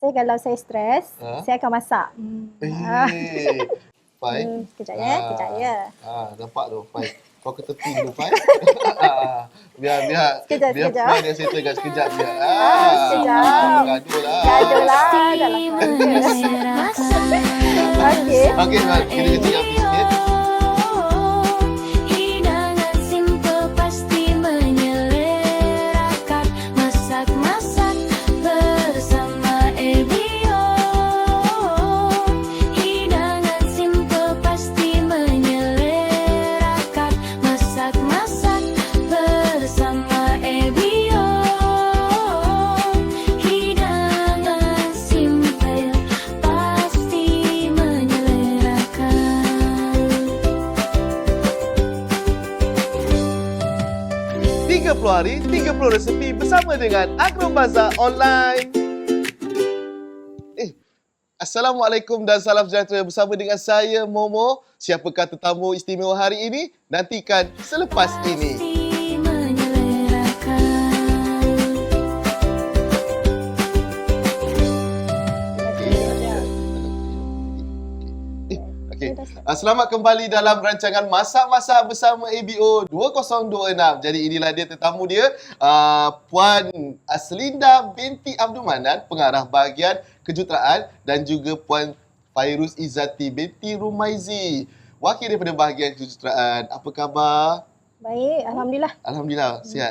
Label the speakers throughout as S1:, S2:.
S1: Kalau saya stres, saya akan masak.
S2: Fai.
S1: Sekejap ya, sekejap ya.
S2: Nampak tu, Fai. Kau ke tepi dulu, Fai. biar
S1: Sekejap.
S2: Fai dia settlekan sekejap je.
S1: Sekejap.
S2: Gaduh lah.
S1: Gaduh lah dalam Okey.
S2: Okey, Fai. Kita kecil api sikit.
S3: Hidangan simple pasti menyelerakan. Masak-masak bersama Ebio. Hidangan simple pasti menyelerakan. Masak-masak bersama Ebio. Hidangan simple pasti menyelerakan.
S2: 30 hari, 30 resepi bersama dengan Agro Bazaar Online. Assalamualaikum dan salam sejahtera bersama dengan saya, Momo. Siapakah tetamu istimewa hari ini? Nantikan selepas ini.
S3: Pasti menyelerakan.
S2: Okey. Selamat kembali dalam rancangan Masak-Masak bersama ABO 2026. Jadi inilah dia tetamu dia, Puan Aslinda binti Abdul Manan, pengarah bahagian kejuruteraan, dan juga Puan Fairuz Izzati binti Rumaizi, wakil daripada bahagian kejuruteraan. Apa khabar?
S1: Baik, alhamdulillah.
S2: Alhamdulillah, sihat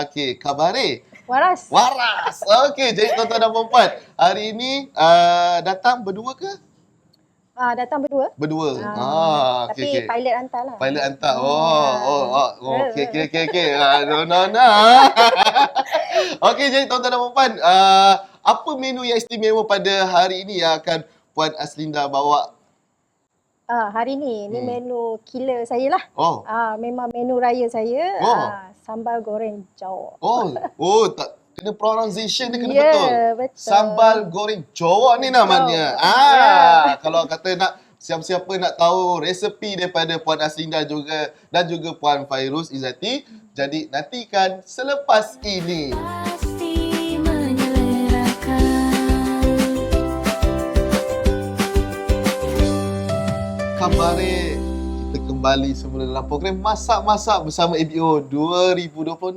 S2: Okey, khabare?
S1: Waras.
S2: Waras. Okey, jadi tuan-tuan dan puan, hari ini datang berdua ke?
S1: Datang berdua.
S2: Berdua.
S1: Tapi
S2: okey.
S1: pilot hantar lah.
S2: Pilot hantar. Okey. No. Okey, jadi tuan-tuan dan puan, apa menu yang istimewa pada hari ini yang akan Puan Aslinda bawa?
S1: Hari ni menu killer saya lah. Memang menu raya saya. Sambal goreng Jawa.
S2: Tak kena pronunciation dia kena
S1: Betul.
S2: Sambal goreng Jawa ni namanya. Kalau kata nak siapa-siapa nak tahu resepi daripada Puan Aslinda dan juga Puan Fairuz Izzati, jadi nantikan selepas ini.
S3: Pasti menyelerakan.
S2: Khabare, kita kembali semula dalam program Masak-Masak bersama ABO 2026.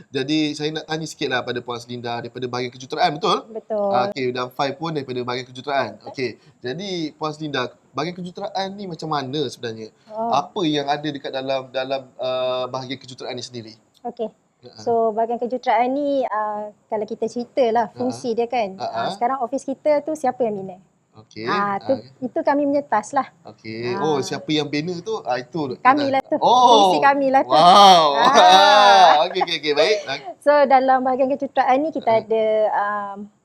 S2: Jadi saya nak tanya sikit lah pada Puan Aslinda daripada bahagian kejuruteraan, betul?
S1: Betul.
S2: Okey, dan Fai pun daripada bahagian kejuruteraan. Okey, jadi Puan Aslinda, bahagian kejuruteraan ni macam mana sebenarnya? Apa yang ada dekat dalam bahagian kejuruteraan ni sendiri?
S1: Okey. So bahagian kejuruteraan ni kalau kita ceritalah fungsi dia kan. Sekarang office kita tu siapa yang bina?
S2: Okey.
S1: Itu kami punya task lah.
S2: Okey. Siapa yang bina tu? Itu
S1: Kami lah tu. Fungsi kami lah tu.
S2: Wow. Okey, baik.
S1: So dalam bahagian kejuruteraan ni kita ada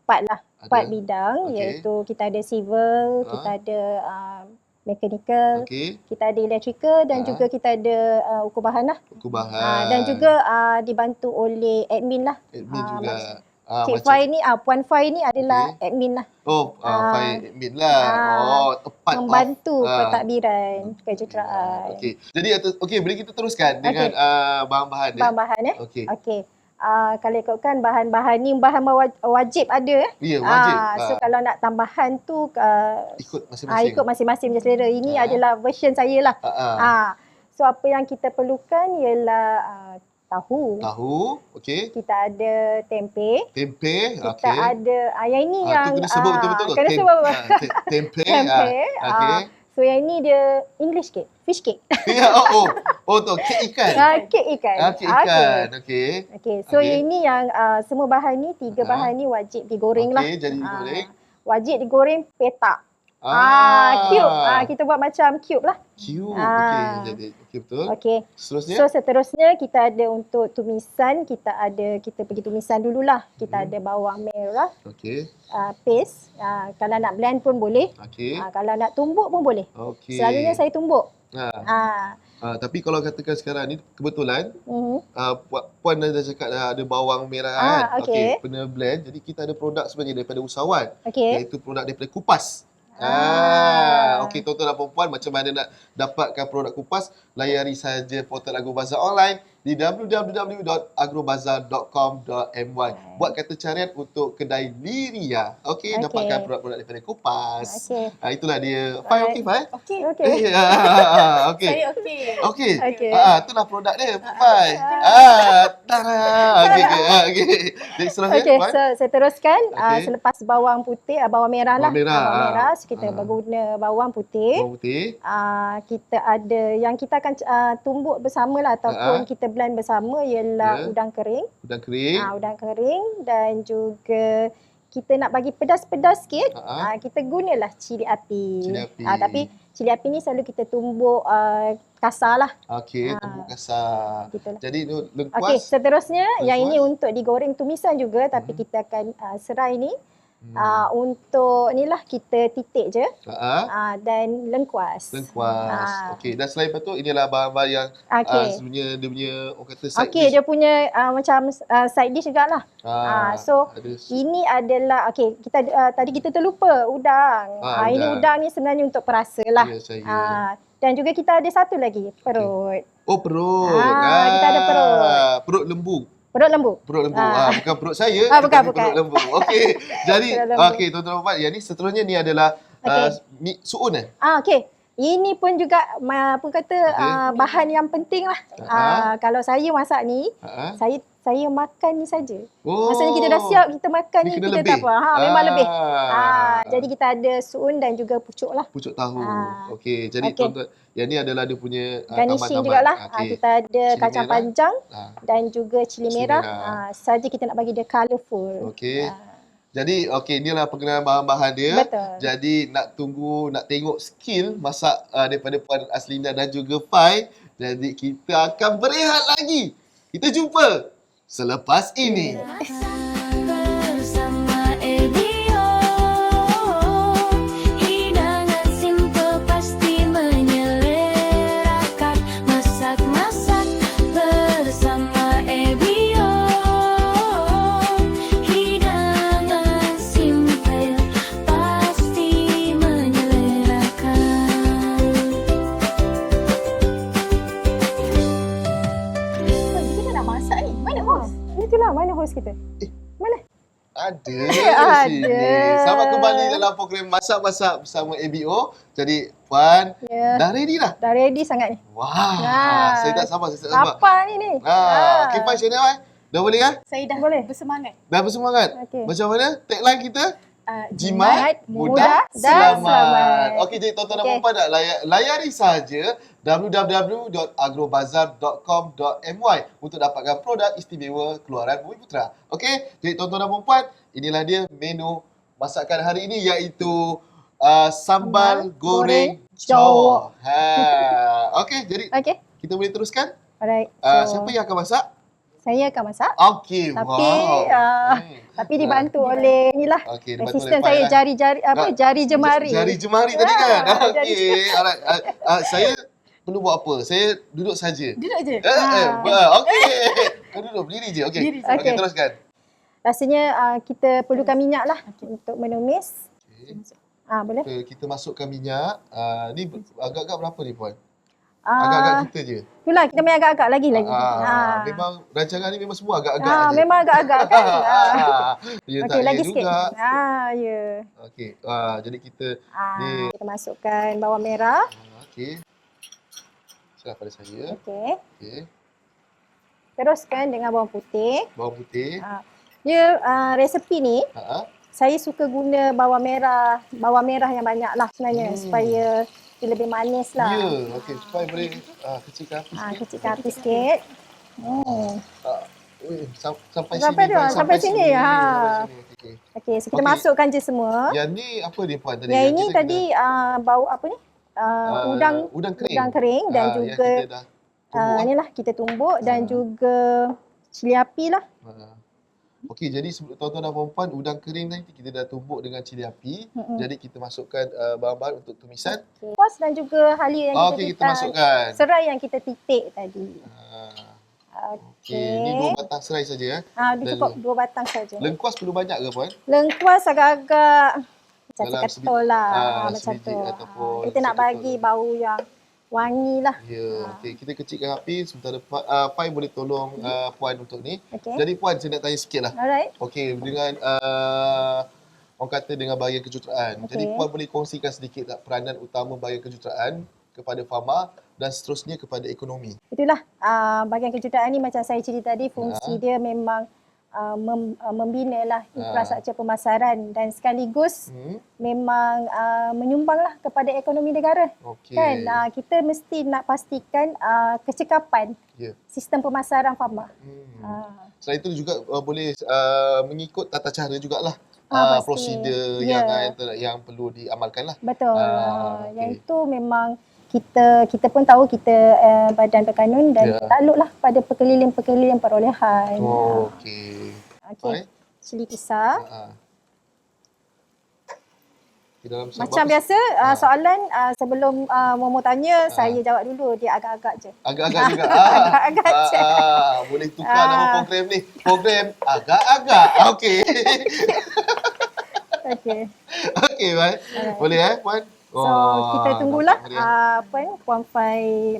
S1: 4 bidang, iaitu kita ada civil, kita ada mechanical, kita ada electrical dan juga kita ada ukur bahan lah.
S2: Ukur bahan.
S1: Dan juga dibantu oleh admin lah.
S2: Admin juga.
S1: Cik Fai ni, Puan Fai ni adalah admin lah.
S2: Fai admin lah. Tepat.
S1: Membantu pentadbiran kejuruteraan.
S2: Okey. Jadi boleh kita teruskan dengan bahan-bahan dia.
S1: Bahan-bahan
S2: Okey.
S1: Kalau ikutkan bahan-bahan ni bahan wajib ada.
S2: Ya, wajib.
S1: So kalau nak tambahan tu
S2: ikut masing-masing.
S1: Ikut masing-masing punya selera. Ini adalah version saya lah. So apa yang kita perlukan ialah tahu. Okey. Kita ada tempe. Kita ada yang ini yang
S2: kena sebut betul-betul.
S1: Kena sebut.
S2: Tempe.
S1: Okey. So yang ini dia English cake, fish cake.
S2: Tu kek ikan.
S1: Kek ikan.
S2: Kek ikan. Okey.
S1: So yang ini yang semua bahan ni, 3 bahan ni wajib digoreng lah.
S2: Okey, jadi digoreng.
S1: Wajib digoreng petak. Cube. Kita buat macam cube lah.
S2: Cube. Okey, jadi betul.
S1: Okey.
S2: Seterusnya?
S1: So seterusnya kita ada untuk tumisan, kita pergi tumisan dululah. Kita ada bawang merah.
S2: Okey.
S1: Paste. Kalau nak blend pun boleh.
S2: Okey.
S1: Kalau nak tumbuk pun boleh.
S2: Okey.
S1: Selalunya saya tumbuk.
S2: Tapi kalau katakan sekarang ni kebetulan Puan dah cakap dah ada bawang merah kan.
S1: Okey.
S2: Kena blend. Jadi kita ada produk sebenarnya daripada usahawan.
S1: Okey.
S2: Iaitu produk daripada Kupas. Okey, tuan-tuan dan puan-puan, macam mana nak dapatkan produk Kupas? Layari saja portal Agro Bazaar Online di www.agrobazar.com.my. Buat kata carian untuk kedai Liria. Okey, dapatkan produk-produk daripada Kopas. Itulah dia. Fai okey, Fai?
S4: Okey.
S2: Okey.
S4: Saya okey.
S2: Okey.
S1: Okey.
S2: Itulah produk dia, Fai. Okey. Jadi seterusnya,
S1: Okey,
S2: Fai.
S1: so saya teruskan.
S2: Okey.
S1: Selepas bawang putih, bawang merah lah.
S2: Bawang merah.
S1: Bawang merah, so kita berguna bawang putih.
S2: Bawang putih.
S1: Kita ada yang kita akan tumbuk bersama lah ataupun kita blend bersama ialah udang kering.
S2: Udang kering.
S1: Udang kering dan juga kita nak bagi pedas-pedas sikit, kita gunalah cili api.
S2: Cili api.
S1: Tapi cili api ni selalu kita tumbuk kasar lah.
S2: Okey, tumbuk kasar.
S1: Gitulah.
S2: Jadi itu lengkuas.
S1: Okey, seterusnya yang
S2: Lengkuas.
S1: ini untuk digoreng tumisan juga tapi kita akan serai ni untuk ni lah kita titik je dan lengkuas.
S2: Lengkuas. Okey, dan selain itu inilah bahan-bahan yang sebenarnya dia punya orang kata side
S1: Okey,
S2: dish.
S1: dia punya macam side dish jugalah. So ini adalah kita tadi kita terlupa udang. Ini udang ni sebenarnya untuk perasa lah.
S2: Ya, saya.
S1: Dan juga kita ada satu lagi, perut.
S2: Oh, perut.
S1: Kita ada perut.
S2: Perut lembu.
S1: Perut lembu.
S2: Perut lembu. Bukan perut saya.
S1: Bukan.
S2: Perut lembu. Okey. Jadi,
S1: Perut lembu.
S2: okey, tuan-tuan dan puan, yang ni seterusnya ni adalah mi suun
S1: Okey. Ini pun juga apa kata bahan yang penting lah. Kalau saya masak ni, saya makan ni saja. Maksudnya kita dah siap, kita makan ni kita
S2: lebih.
S1: tak apa. Memang lebih. Jadi kita ada suun dan juga pucuk lah.
S2: Pucuk tahu. Okey. Jadi tuan-tuan, yang ni adalah dia punya
S1: garnishing jugalah. Kita ada kacang panjang dan juga cili merah. Saja kita nak bagi dia colourful.
S2: Okey. Jadi inilah pengenalan bahan-bahan dia.
S1: Betul.
S2: Jadi nak tengok skill masak daripada Puan Aslinda dan juga Fai. Jadi kita akan berehat lagi. Kita jumpa selepas ini.
S3: Bersama Ebio, hidangan simple pasti menyelerakan. Masak-masak bersama Ebio, hidangan simple pasti menyelerakan.
S4: Kita nak masak ni. Mana hos?
S1: Itulah, mana host kita? Mana?
S2: Ada
S1: Ada.
S2: sini. Selamat kembali dalam program Masak-Masak bersama ABO. Jadi Puan, dah ready dah?
S1: Dah ready sangat ni.
S2: Wah, saya tak sabar.
S1: Apa ni?
S2: Okey, Puan, macam mana? Dah boleh kan?
S4: Saya dah
S1: Boleh.
S4: bersemangat.
S2: Dah bersemangat?
S1: Okey.
S2: Macam mana? Tagline kita?
S1: Jimat,
S2: mudah,
S1: dan
S2: selamat.
S1: selamat.
S2: Okey, jadi tuan-tuan dan puan nak layari saja www.agrobazar.com.my untuk dapatkan produk istimewa keluaran Bumi Putra. Okey, jadi tuan-tuan dan puan, inilah dia menu masakan hari ini iaitu sambal goreng Jawa. Okey, jadi kita boleh teruskan?
S1: Alright.
S2: Siapa yang akan masak?
S1: Saya akan masak.
S2: Okey,
S1: Tapi
S2: wow.
S1: tapi dibantu oleh inilah
S2: Okey, dibantu
S1: asisten
S2: oleh
S1: saya
S2: Fai,
S1: jari jemari.
S2: Jari jemari tadi kan?
S1: jari
S2: Okey, alright. Saya perlu buat apa? Saya duduk saja.
S4: Duduk je.
S2: Okey. Kau duduk, berdiri je. Okey.
S1: Berdiri je.
S2: Okey,
S1: Okey.
S2: teruskan.
S1: Rasanya kita perlukan minyak lah untuk menumis. Boleh?
S2: Kita masukkan minyak. Ni agak-agak berapa ni, Puan? Agak-agak kita je.
S1: Itulah, kita main agak-agak lagi.
S2: Memang rancangan ni memang semua agak-agak je.
S1: Memang agak-agak kan?
S2: Ya,
S1: Okey,
S2: tak
S1: lagi
S2: ya
S1: sikit.
S2: juga.
S1: Ya.
S2: Okey. Jadi kita ni.
S1: Kita masukkan bawang merah.
S2: Okey. Serah pada saya.
S1: Okey.
S2: Okey.
S1: Teruskan dengan bawang putih.
S2: Bawang putih.
S1: Dia resepi ni, saya suka guna bawang merah yang banyak lah sebenarnya supaya dia lebih manis lah.
S2: Ya, okey. Supaya boleh kecilkan api sikit.
S1: Kecilkan api sikit.
S2: Sampai
S1: Sampai sini.
S2: Okey.
S1: Okey, so kita masukkan je semua.
S2: Yang ni apa ni, Puan, tadi?
S1: Yang ini tadi bau apa ni? Udang kering dan juga inilah kita tumbuk dan juga cili api lah.
S2: Okey, jadi tuan-tuan dan puan-puan, udang kering nanti kita dah tumbuk dengan cili api. Jadi kita masukkan bahan-bahan untuk tumisan.
S1: Kuas dan juga halia yang
S2: kita masukkan.
S1: Serai yang kita titik tadi.
S2: Okey, ni 2 batang serai saja.
S1: Cukup 2 batang saja.
S2: Lengkuas perlu banyak ke, Puan?
S1: Lengkuas agak-agak macam
S2: Dalam
S1: ketul lah. Macam
S2: sebiji
S1: tu.
S2: ataupun
S1: Kita nak bagi bau yang wangi lah.
S2: Ya, okey. Kita kecilkan api sementara Pai boleh tolong Puan untuk ni.
S1: Okey.
S2: Jadi Puan, saya nak tanya sikit lah.
S1: Alright.
S2: Okey, dengan orang kata dengan bahagian kejuruteraan.
S1: Okey.
S2: Jadi Puan boleh kongsikan sedikit tak peranan utama bahagian kejuruteraan kepada Fama dan seterusnya kepada ekonomi.
S1: Itulah bahagian kejuruteraan ni macam saya cerita tadi, fungsi dia memang membina lah infrastruktur pemasaran dan sekaligus memang menyumbang lah kepada ekonomi negara.
S2: Okey.
S1: Kan kita mesti nak pastikan kecekapan sistem pemasaran Fama.
S2: Selain itu juga boleh mengikut tata cara jugalah.
S1: Pasti.
S2: Prosedur yang perlu diamalkan lah.
S1: Betul.
S2: Okey.
S1: Yang itu memang kita pun tahu kita badan berkanun dan takluklah pada perkeliling-perkeliling perolehan.
S2: Okey.
S1: Okey. Cili pisar.
S2: Macam
S1: Macam biasa soalan sebelum Momo tanya saya jawab dulu, dia agak-agak je.
S2: Agak-agak juga.
S1: Agak-agak je.
S2: Boleh tukar nama program ni. Program agak-agak. Okey.
S1: Okey.
S2: Okey, Puan. Boleh Puan?
S1: So kita tunggulah Puan Fai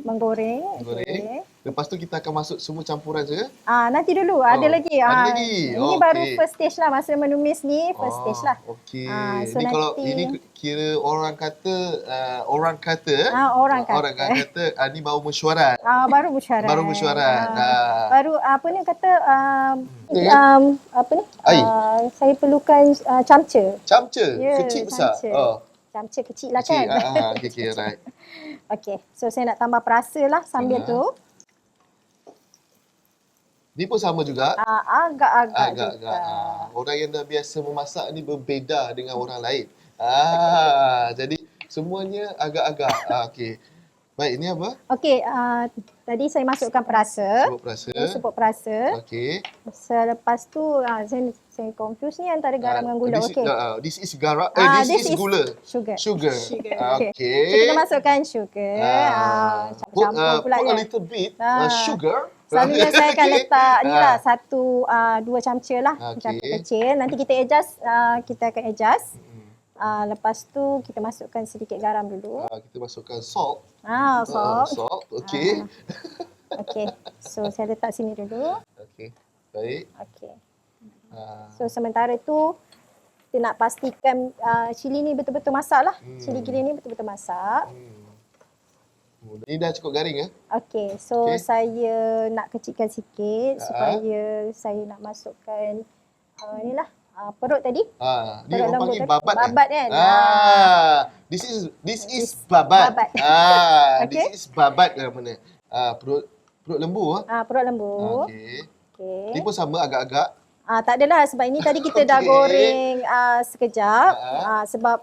S1: menggoreng.
S2: Goreng. Lepas tu kita akan masuk semua campuran je.
S1: Nanti dulu ada lagi.
S2: Ada lagi.
S1: Ini baru first stage lah, masa menumis ni first stage lah.
S2: Okey.
S1: So
S2: Ni kalau
S1: nanti,
S2: ini kira orang kata ni baru mesyuarat.
S1: baru mesyuarat.
S2: Baru mesyuarat.
S1: Baru kata
S2: Air.
S1: saya perlukan camca.
S2: Camca,
S1: Ya,
S2: kecil besar.
S1: camca. Camca kecil lah
S2: Kecil.
S1: kan.
S2: Okey, right.
S1: Okey. So saya nak tambah perasa lah sambil tu.
S2: Ni pun sama juga.
S1: Agak-agak juga.
S2: Orang yang dah biasa memasak ni berbeza dengan orang lain. Jadi semuanya agak-agak. Okey. Baik, ini apa?
S1: Okey, tadi saya masukkan perasa.
S2: Sebut perasa. Okey.
S1: Selepas tu saya confuse ni antara garam dengan gula. Okey.
S2: This is garam. This is gula.
S1: Sugar.
S2: Okey.
S1: So kita masukkan sugar. Campur pula
S2: put a
S1: ya.
S2: little bit sugar.
S1: Selalunya saya akan letak ni lah 1-2 camca lah. Camca kecil. Nanti kita akan adjust. Lepas tu kita masukkan sedikit garam dulu.
S2: Kita masukkan salt.
S1: Salt.
S2: Okey.
S1: Okey. So saya letak sini dulu.
S2: Okey. Baik.
S1: Okey. So sementara tu kita nak pastikan cili ni betul-betul masak lah. Cili gila ni betul-betul masak.
S2: Ini dah cukup garing ya?
S1: Okey. So saya nak kecilkan sikit supaya saya nak masukkan inilah perut tadi.
S2: Dia orang panggil babat.
S1: Babat kan?
S2: This is babat.
S1: Okay.
S2: This is babat namanya. Perut lembu.
S1: Perut lembu.
S2: Okey. Ni pun sama agak-agak.
S1: Tak adalah sebab ini tadi kita dah goreng sekejap. Sebab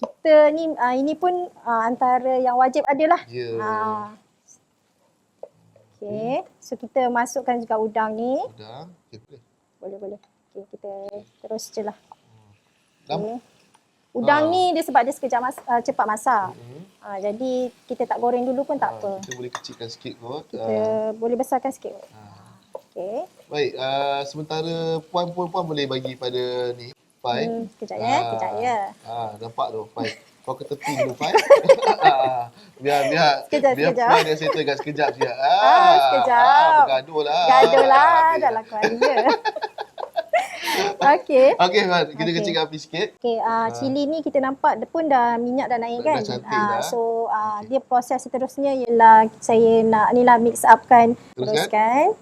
S1: kita ni ini pun antara yang wajib adalah. Okey. So kita masukkan juga udang ni.
S2: Udang. Okey,
S1: boleh. Okey, kita terus je lah. Okay. Udang ni dia sebab dia sekejap cepat masak. Jadi kita tak goreng dulu pun tak apa.
S2: Kita boleh kecilkan sikit kot.
S1: Kita boleh besarkan sikit kot. Okey.
S2: Baik, sementara puan boleh bagi pada ni, Pai.
S1: Kejap ya.
S2: Nampak tu, Pai. Kau ke tepi dulu, Pai. biar
S1: Sekejap.
S2: puan yang settle kat sekejap je.
S1: Sekejap.
S2: Bergaduh lah.
S1: Dalam keluarga. Okey.
S2: Okey, kita kecilkan api sikit.
S1: Okey, cili ni kita nampak dia pun dah minyak dah naik kan.
S2: Dah cantik dah.
S1: So dia proses seterusnya ialah saya nak mix upkan, teruskan.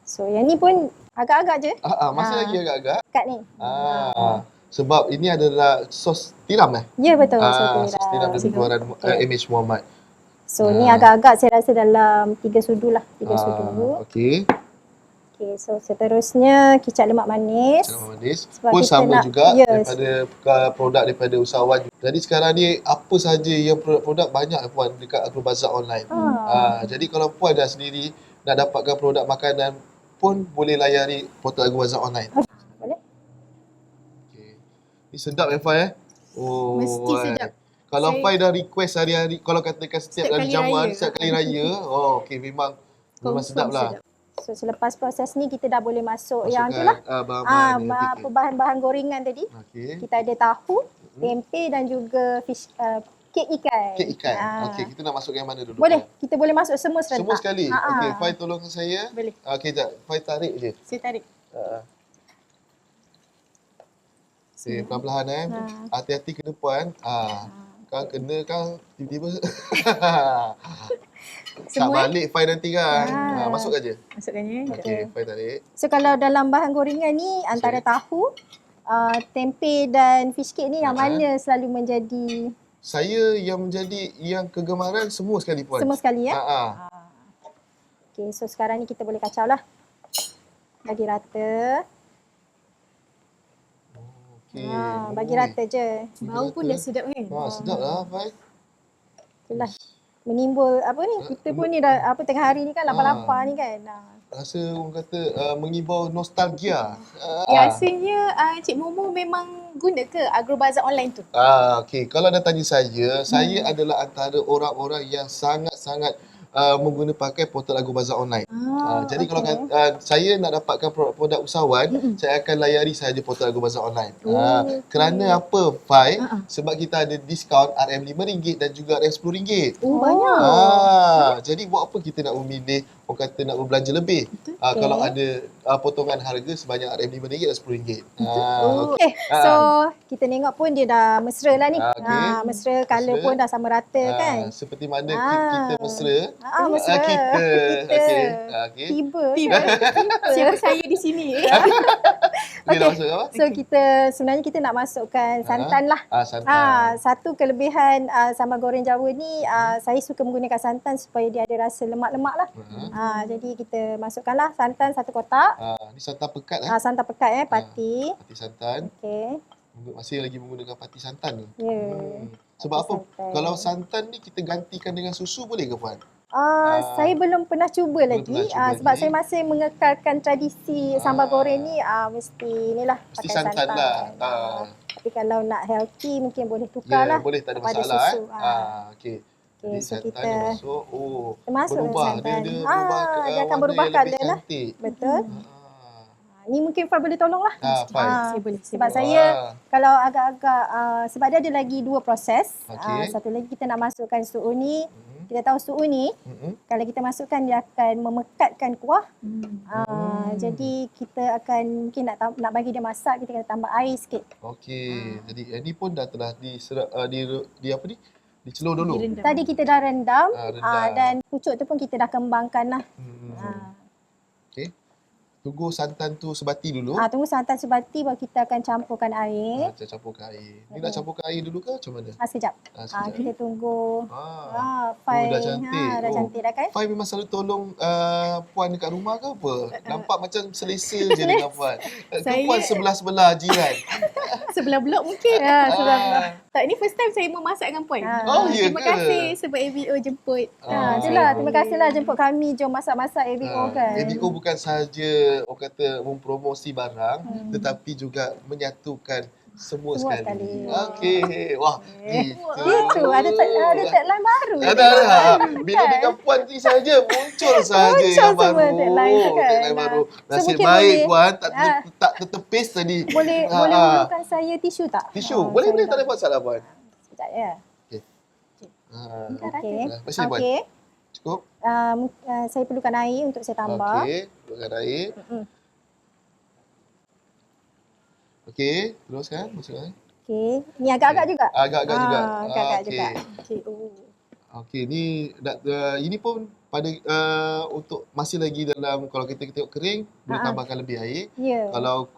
S1: So yang ni pun agak-agak je.
S2: Masih lagi agak-agak.
S1: Kat ni.
S2: Sebab ini adalah sos tiram
S1: Ya betul,
S2: sos tiram dari keluaran MH Muhammad.
S1: So ni agak-agak saya rasa dalam 3 sudu lah, 3 sudu.
S2: Okey.
S1: Okey, so seterusnya kicap lemak manis.
S2: Pun sama juga daripada produk daripada usahawan. Jadi sekarang ni apa sahaja yang produk banyak Puan dekat Agrobazar online. Jadi kalau Puan dah sendiri nak dapatkan produk makanan pun boleh layari portal Agrobazar online.
S1: Boleh.
S2: Okey. Ni sedap Fai
S4: Mesti sedap.
S2: Kalau Fai dah request hari-hari, kalau katakan setiap kali jamuan, setiap kali raya, okey memang sedap lah.
S1: So selepas proses ni kita dah boleh masukkan yang tu lah. Bahan-bahan gorengan tadi.
S2: Okey.
S1: Kita ada tahu, tempe dan juga fish kek ikan.
S2: Kek ikan.
S1: Ah.
S2: Okey, kita nak masuk yang mana dulu?
S1: Boleh,
S2: Puan?
S1: kita boleh masuk semua serentak.
S2: Semua sekali?
S1: Ah, ah.
S2: Okey, Fai tolong saya.
S4: Boleh.
S2: Okey, jap. Fai tarik je.
S4: Saya tarik.
S2: Okey, perlahan-lahan Hati-hati kena Puan. Kan kena kan tiba-tiba. Tak
S4: Semua,
S2: balik Fai nanti kan.
S1: Ah.
S2: Masukkan je.
S4: masukkan je.
S2: Okey, Fai tarik.
S1: So kalau dalam bahan gorengan ni antara tahu, tempe dan fish cake ni yang mana selalu menjadi
S2: Saya yang menjadi yang kegemaran semua sekali Puan.
S1: semua sekali ya?
S2: Ha.
S1: Okey, so sekarang ni kita boleh kacau lah. Bagi rata.
S2: Okey.
S1: Bagi rata je.
S4: Bau pun dah sedap kan?
S2: Sedap lah Fai.
S1: Itulah. Menimbul apa ni? Kita pun ni dah tengah hari ni kan lapar-lapar ni kan.
S2: Rasa orang kata mengibau nostalgia.
S4: Biasanya Cik Momo memang guna ke Agrobazar online tu?
S2: Okey, kalau dah tanya saya adalah antara orang-orang yang sangat-sangat pakai portal Agrobazar online. Jadi kalau saya nak dapatkan produk usahawan, saya akan layari sahaja portal Agrobazar online. Kerana apa, Fai? Sebab kita ada diskaun RM5 dan juga RM10.
S4: Oh, banyak.
S2: Jadi buat apa kita nak memilih, orang kata nak berbelanja lebih? Kalau ada potongan harga sebanyak RM5 dan RM10.
S1: Okay, so kita tengok pun dia dah mesra lah ni.
S2: Okey.
S1: Mesra, colour pun dah sama rata kan.
S2: Seperti mana kita mesra.
S1: Mesra.
S2: Kita. Okey.
S1: Tiba.
S4: Siapa saya di sini?
S2: Dia nak masuk apa?
S1: So sebenarnya kita nak masukkan santan lah.
S2: Santan.
S1: Satu kelebihan sambal goreng Jawa ni, saya suka menggunakan santan supaya dia ada rasa lemak-lemak lah. Jadi kita masukkanlah santan 1 kotak.
S2: Ni santan pekat
S1: Santan pekat pati.
S2: Pati santan.
S1: Okey.
S2: Masih lagi menggunakan pati santan ni.
S1: Ya.
S2: Sebab apa?
S1: santan.
S2: Kalau santan ni kita gantikan dengan susu boleh ke Puan?
S1: Saya belum pernah cuba lagi.
S2: pernah cuba
S1: Sebab
S2: lagi.
S1: saya masih mengekalkan tradisi sambal goreng ni mesti inilah
S2: Mesti
S1: pakai
S2: santan lah.
S1: Tapi kalau nak healthy mungkin boleh tukar lah.
S2: Boleh, tak ada
S1: kepada
S2: masalah.
S1: susu.
S2: Okey.
S1: Okey,
S2: Jadi
S1: so
S2: santan
S1: kita
S2: dia masuk.
S1: kita masuk
S2: berubah.
S1: santan.
S2: Dia berubah
S1: Dia akan
S2: warna
S1: berubah
S2: yang lebih
S1: colour lah.
S2: cantik.
S1: Betul. Ni mungkin Fai boleh tolong lah.
S2: Fine.
S4: Saya boleh.
S1: Sebab saya kalau agak-agak sebab dia ada lagi 2 proses.
S2: Okey.
S1: Satu lagi kita nak masukkan suhu ni. Kita tahu suhu ni kalau kita masukkan dia akan memekatkan kuah. Jadi kita akan mungkin nak bagi dia masak, kita kena tambah air sikit.
S2: Okey. Jadi ini pun dah telah diserap di apa ni? Dicelur dulu.
S4: Direndam.
S1: Tadi kita dah rendam,
S2: Rendam.
S1: dan pucuk tu pun kita dah kembangkan lah.
S2: Okey. Tunggu santan tu sebati dulu.
S1: Tunggu santan sebati baru kita akan campurkan air.
S2: Kita campurkan air. Ni nak campurkan air dulu ke macam mana?
S1: Sekejap.
S2: Sekejap.
S1: Kita tunggu.
S2: Oh,
S1: Fai.
S2: dah cantik.
S1: Dah cantik dah kan?
S2: Fai memang selalu tolong Puan dekat rumah ke apa? Nampak macam selesa je dengan Puan.
S4: Saya-
S2: Puan sebelah-sebelah jiran.
S4: Sebelah blok mungkin.
S1: Sebelah belah.
S4: Tak, ni first time saya memasak dengan Puan.
S2: Oh, ya
S4: Terima
S2: ke?
S4: kasih sebab ABO jemput.
S1: Itulah, terima kasihlah jemput kami. Jom masak-masak ABO kan.
S2: ABO bukan sahaja orang kata mempromosi barang, tetapi juga menyatukan semua
S1: Semua
S2: sekali.
S1: sekali.
S2: Okey. Wah, gitu.
S1: Itu, ada tagline baru.
S2: Ada. Bila dengan Puan ni saja muncul saja
S1: Muncul
S2: yang
S1: semua
S2: baru.
S1: tagline tu kan.
S2: Tagline baru.
S1: So,
S2: Nasib
S1: mungkin
S2: baik
S1: boleh-
S2: Puan tak tertepis tadi.
S1: Boleh memerlukan saya tisu tak?
S2: Tisu. Boleh tak ada masalah Puan.
S1: Sekejap ya. Okey.
S2: Masih Puan.
S1: Okey.
S2: Cukup.
S1: Saya perlukan air untuk saya tambah.
S2: Okey, keluarkan air. Okey, teruskan, masukkan.
S1: Okey. Ni agak-agak juga?
S2: Agak-agak juga.
S1: Agak-agak
S2: Okey.
S1: juga.
S4: Okay.
S2: Okey, ni ini pun pada untuk masih lagi dalam, kalau kita tengok kering, boleh tambahkan lebih air.
S1: Ya.
S2: Kalau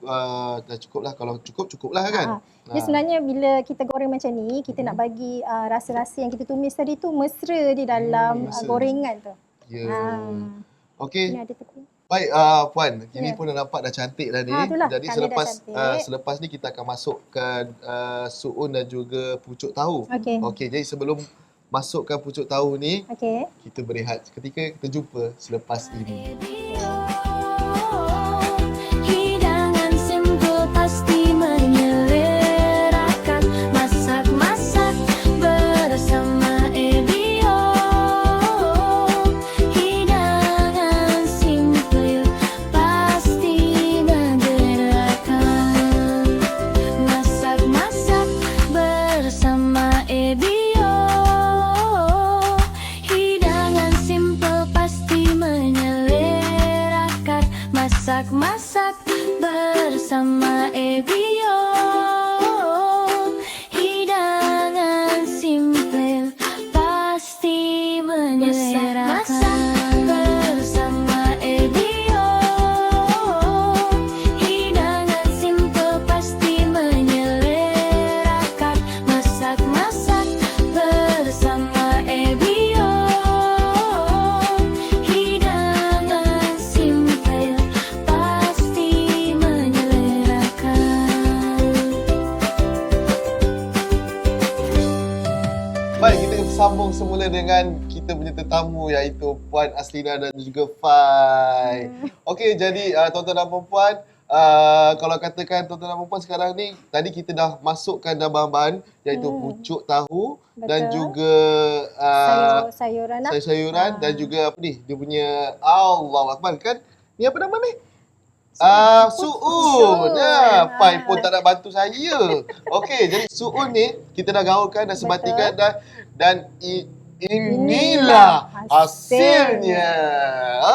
S2: dah cukup lah, kalau cukup lah kan.
S1: Dia sebenarnya bila kita goreng macam ni, kita nak bagi rasa-rasa yang kita tumis tadi tu mesra di dalam
S2: mesra.
S1: gorengan tu.
S2: Ya.
S1: Ni
S2: Okey.
S1: ada tepi.
S2: Baik, Puan, ini pun dah nampak dah cantik dah ni.
S1: Itulah,
S2: Jadi
S1: colour dah
S2: selepas ni kita akan masukkan suun dan juga pucuk tahu.
S1: Okey.
S2: Okey, jadi sebelum masukkan pucuk tahu ni,
S1: Okey.
S2: kita berehat seketika, kita jumpa selepas ini.
S3: Hidangan simple pasti menyelerakan. Masak-masak bersama ABO. Hidangan simple pasti menggerakkan. Masak-masak bersama ABO.
S2: sambung semula dengan kita punya tetamu iaitu Puan Aslina dan juga Fai. Okey, jadi tuan-tuan dan puan-puan, kalau katakan tuan-tuan dan puan-puan sekarang ni, tadi kita dah masukkan dah bahan-bahan iaitu pucuk tahu dan juga
S1: sayur-sayuran lah.
S2: sayur-sayuran dan juga apa ni? Dia punya Allahu Akbar kan? Ni apa nama ni? Suun. Fai pun tak nak bantu saya. Okey, jadi suun ni kita dah gaulkan, dah sebatikan dah, dan inilah hasilnya.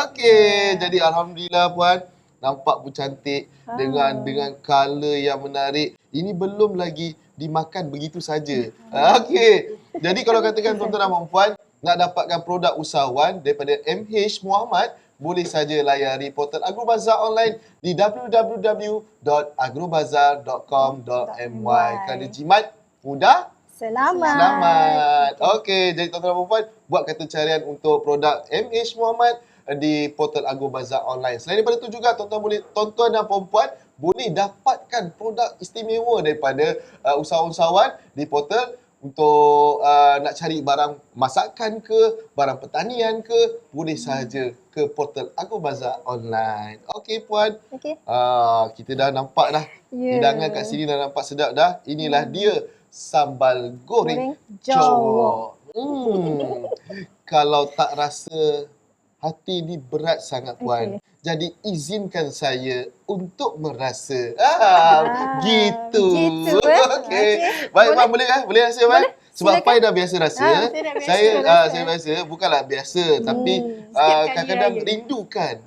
S2: Okey, jadi alhamdulillah puan, nampak pun cantik dengan color yang menarik. Ini belum lagi dimakan begitu saja. Okey. Jadi kalau katakan tuan-tuan dan puan nak dapatkan produk usahawan daripada MH Muhammad, boleh saja layari portal Agrobazar online di www.agrobazar.com.my. Kerana jimat mudah selamat. Okey, jadi tuan-tuan dan puan, buat kata carian untuk produk MH Muhammad di portal Agrobazar online. Selain daripada itu juga tuan-tuan dan puan boleh dapatkan produk istimewa daripada usahawan-usahawan di portal untuk nak cari barang masakan ke, barang pertanian ke, boleh sahaja ke portal Agrobazar online. Okey puan.
S1: Okey.
S2: Kita dah nampak dah. Hidangan kat sini dah nampak sedap dah. Inilah dia sambal goreng Jawa. Kalau tak rasa, hati ni berat sangat puan. Jadi izinkan saya untuk merasa. Gitu. Okey. Baik puan, boleh kan? Boleh rasa puan? Sebab Fai dah biasa rasa. Saya rasa bukanlah biasa tapi kadang-kadang rindukan.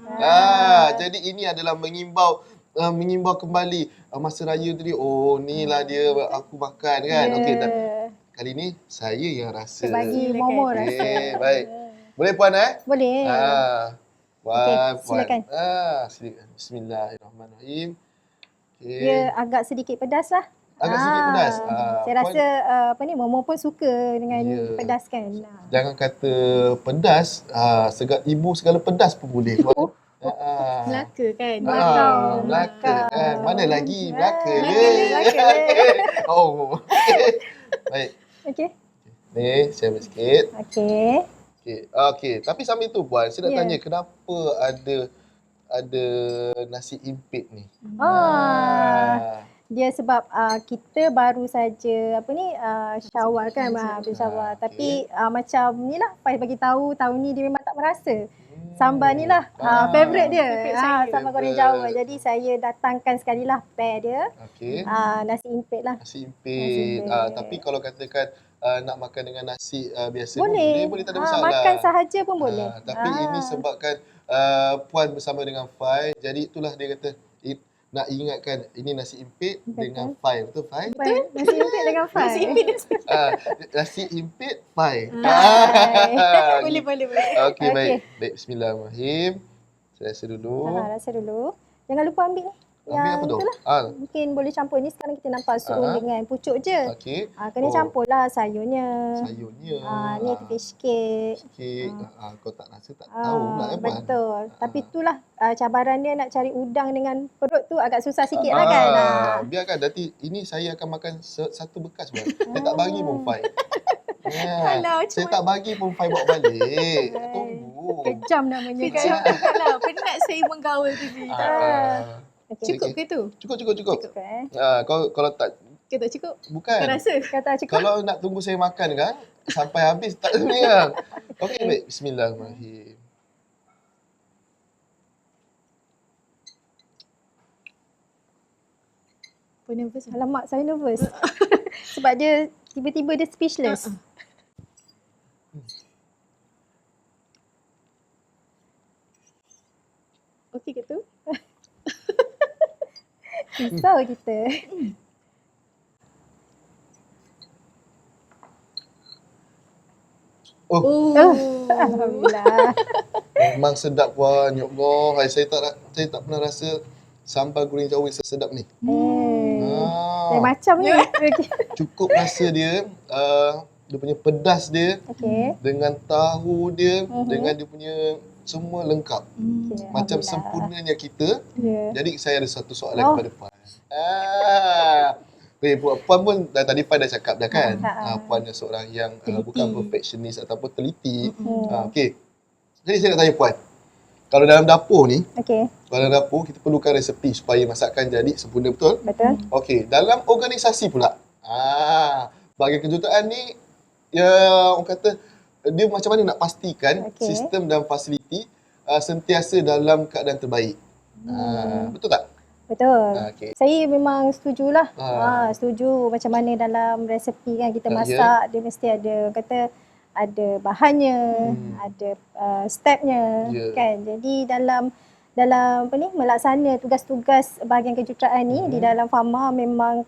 S2: Jadi ini adalah mengimbau kembali masa raya tadi. Oh, inilah dia aku makan kan. Okey, tapi kali ni saya yang rasa.
S1: Bagi Momo rasa.
S2: Baik. Boleh puan
S1: Boleh.
S2: Puan.
S1: Silakan.
S2: Silakan. Bismillahirrahmanirrahim. Okay.
S1: Dia agak sedikit pedas lah.
S2: Agak sedikit pedas.
S1: Saya rasa Momo pun suka dengan pedas kan.
S2: Jangan kata pedas, ibu segala pedas pun boleh.
S4: Melaka kan?
S2: Melaka kan. Mana lagi Melaka
S1: Melaka.
S2: Oh. Baik.
S1: Okey.
S2: Ni saya ambil sikit.
S1: Okey.
S2: Okey. Tapi sambil tu puan, saya nak tanya kenapa ada nasi impit ni?
S1: Dia sebab kita baru saja Syawal kan, Syawal. Tapi macam ni lah, Faiz bagi tahu tahun ni dia memang tak merasa. Sambal ni lah favourite dia. Sambal goreng Jawa. Jadi saya datangkan sekali lah pair dia.
S2: Okey.
S1: Nasi impit lah.
S2: Nasi impit. Tapi kalau katakan nak makan dengan nasi biasa
S1: boleh,
S2: boleh tak ada masalah.
S1: Makan sahaja pun boleh.
S2: Tapi ini sebabkan puan bersama dengan Fai, jadi itulah dia kata nak ingatkan ini nasi impit dengan Fai. Betul Fai?
S1: Betul. Nasi impit dengan Fai.
S2: Nasi impit Fai.
S4: Boleh.
S2: Okey, baik. Bismillahirrahmanirrahim. Saya rasa dulu.
S1: Rasa dulu. Jangan lupa ambil ni.
S2: Ambil apa tu?
S1: Mungkin boleh campur ni. Sekarang kita nampak suun dengan pucuk je.
S2: Okey.
S1: Kena campurlah sayurnya. Ni fish cake.
S2: Kau tak rasa tak tahu pula puan.
S1: Betul. Tapi itulah cabaran dia nak cari udang dengan perut tu agak susah sikit lah kan.
S2: Biarkan nanti ini saya akan makan satu bekas puan. Saya tak bagi pun Fai. Saya tak bagi pun Fai bawa balik. Tunggu.
S1: Kejam namanya kan.
S4: Kalau penat saya menggaul tadi. Cukup ke tu?
S2: Cukup. Kalau tak
S4: Ke tak cukup?
S2: bukan.
S4: Kau rasa?
S1: Kata cukup.
S2: Kalau nak tunggu saya makan kan sampai habis tak ni kan. Okey, baik. Bismillahirrahmanirrahim.
S4: Pun nervous.
S1: Alamak, saya nervous. Sebab dia tiba-tiba dia speechless.
S4: Okey ke tu?
S1: Risau kita. Alhamdulillah.
S2: Memang sedap puan. Ya Allah, saya tak pernah rasa sambal goreng Jawa yang sesedap ni.
S1: Lain macam ni.
S2: Cukup rasa dia, dia punya pedas dia dengan tahu dia, dengan dia punya semua lengkap. Macam sempurnanya kita. Jadi saya ada satu soalan kepada puan. Okay, Puan pun tadi Fai dah cakap dah kan. Puan seorang yang bukan perfectionist ataupun teliti. Okey. Jadi saya nak tanya Puan. Kalau dalam dapur ni, kalau dalam dapur kita perlukan resepi supaya masakan jadi sempurna, betul?
S1: Betul.
S2: Okey, dalam organisasi pula. Bahagian kejuruteraan ni ya orang kata dia macam mana nak pastikan sistem dan fasiliti sentiasa dalam keadaan terbaik. Betul tak?
S1: Betul.
S2: Okay.
S1: Saya memang setujulah. Setuju macam mana dalam resepi kan kita masak, dia mesti ada kata ada bahannya, ada stepnya kan. Jadi dalam apa ni melaksana tugas-tugas bahagian kejuruteraan ni di dalam Fama memang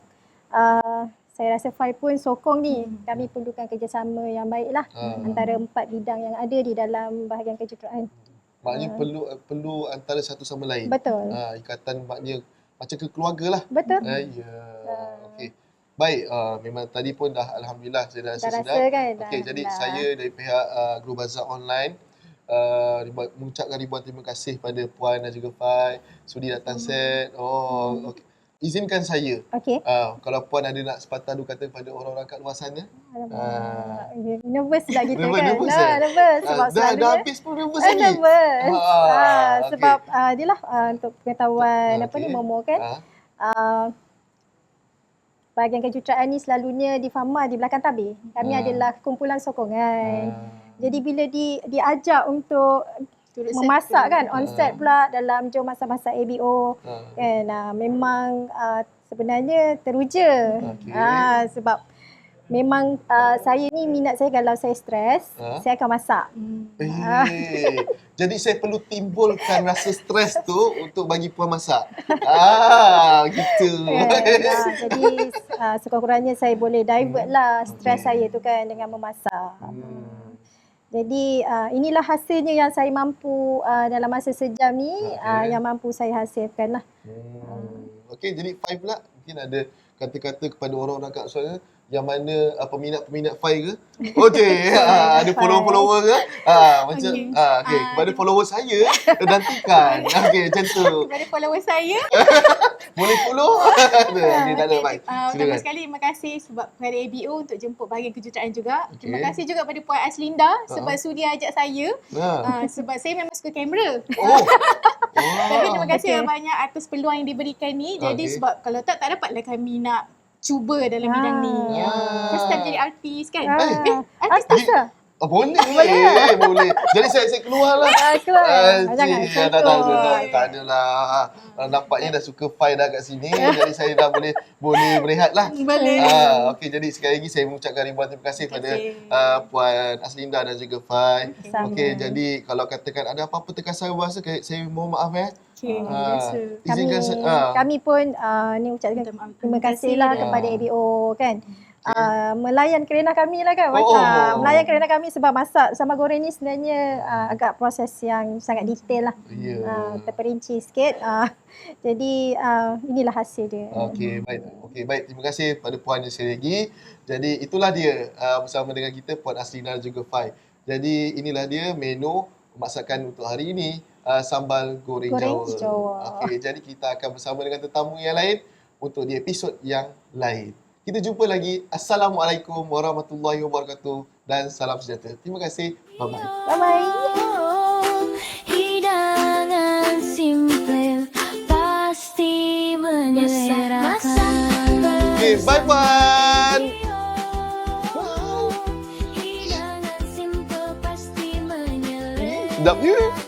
S1: saya rasa Fai pun sokong ni. Kami perlukan kerjasama yang baiklah antara 4 bidang yang ada di dalam bahagian kejuruteraan.
S2: Maknanya perlu antara satu sama lain.
S1: Betul.
S2: Ikatan maknanya macam keluarga lah.
S1: Betul.
S2: Okey. Baik, memang tadi pun dah alhamdulillah saya dah rasa sedap.
S1: Kan?
S2: Okey, jadi saya dari pihak Grow Bazaar Online mengucapkan ribuan terima kasih pada Puan dan juga Fai sudi datang set. Okey. Izinkan saya. Kalau Puan ada nak sepatah dua kata kepada orang-orang kat luar sana.
S1: Nervous lah kita kan.
S2: Nervous.
S1: Sebab
S2: dah habis pun nervous lagi.
S1: Nervous. Sebab dia lah untuk pengetahuan apa ni Momo kan. Bahagian kejuruteraan ni selalunya di Fama di belakang tabir. Kami adalah kumpulan sokongan. Jadi bila diajak untuk memasak kan, on set pula dalam jom masak-masak ABO kan, memang sebenarnya teruja. Sebab memang saya ni minat saya kalau saya stres, saya akan masak.
S2: Jadi saya perlu timbulkan rasa stres tu untuk bagi Puan masak. Gitu.
S1: Jadi sekurang-kurangnya saya boleh divert lah stres saya tu kan dengan memasak. Jadi inilah hasilnya yang saya mampu dalam masa sejam ni yang mampu saya hasilkan lah.
S2: Okey, jadi Fai pula mungkin ada kata-kata kepada orang-orang kat sana yang mana peminat-peminat Fai ke? Okey, ada follower-follower ke? Macam okey, kepada follower saya nantikan. Okey, macam tu.
S4: Kepada follower saya.
S2: Boleh follow? Okey, tak ada baik.
S4: Pertama sekali terima kasih sebab kepada ABO untuk jemput bahagian kejuruteraan juga. Terima kasih juga pada Puan Aslinda sebab sudi ajak saya. Sebab saya memang suka kamera. Tapi terima kasih banyak atas peluang yang diberikan ni. Jadi sebab kalau tak dapatlah kami nak cuba dalam bidang ni. First time jadi artis kan?
S1: Artis tak sah?
S2: Boleh. Jadi saya keluar lah. Tak adalah. Nampaknya dah suka Fai dah kat sini. Jadi saya dah boleh berehat lah.
S4: Boleh.
S2: Okey, jadi sekali lagi saya mengucapkan ribuan terima kasih pada Puan Aslinda dan juga Fai. Okey, jadi kalau katakan ada apa-apa terkasar bahasa, saya mohon maaf
S1: Kami pun ni ucapkan terima kasih lah kepada ABO kan. Melayan kerana kami lah kan. Melayan kerana kami sebab masak sambal goreng ni sebenarnya agak proses yang sangat detail lah. Terperinci sikit. Jadi inilah hasil dia.
S2: Okey, baik. Terima kasih pada Puan sekali lagi. Jadi itulah dia bersama dengan kita Puan Aslinda dan juga Fai. Jadi inilah dia menu masakan untuk hari ini, sambal goreng Jawa. Okey, jadi kita akan bersama dengan tetamu yang lain untuk di episod yang lain. Kita jumpa lagi. Assalamualaikum warahmatullahi wabarakatuh dan salam sejahtera. Terima kasih. Bye-bye.
S1: Bye-bye.
S3: Hidangan simple pasti menyerakan.
S2: Okay, bye-bye.
S3: Hidangan simple pasti menyerakan.
S2: Sedap je.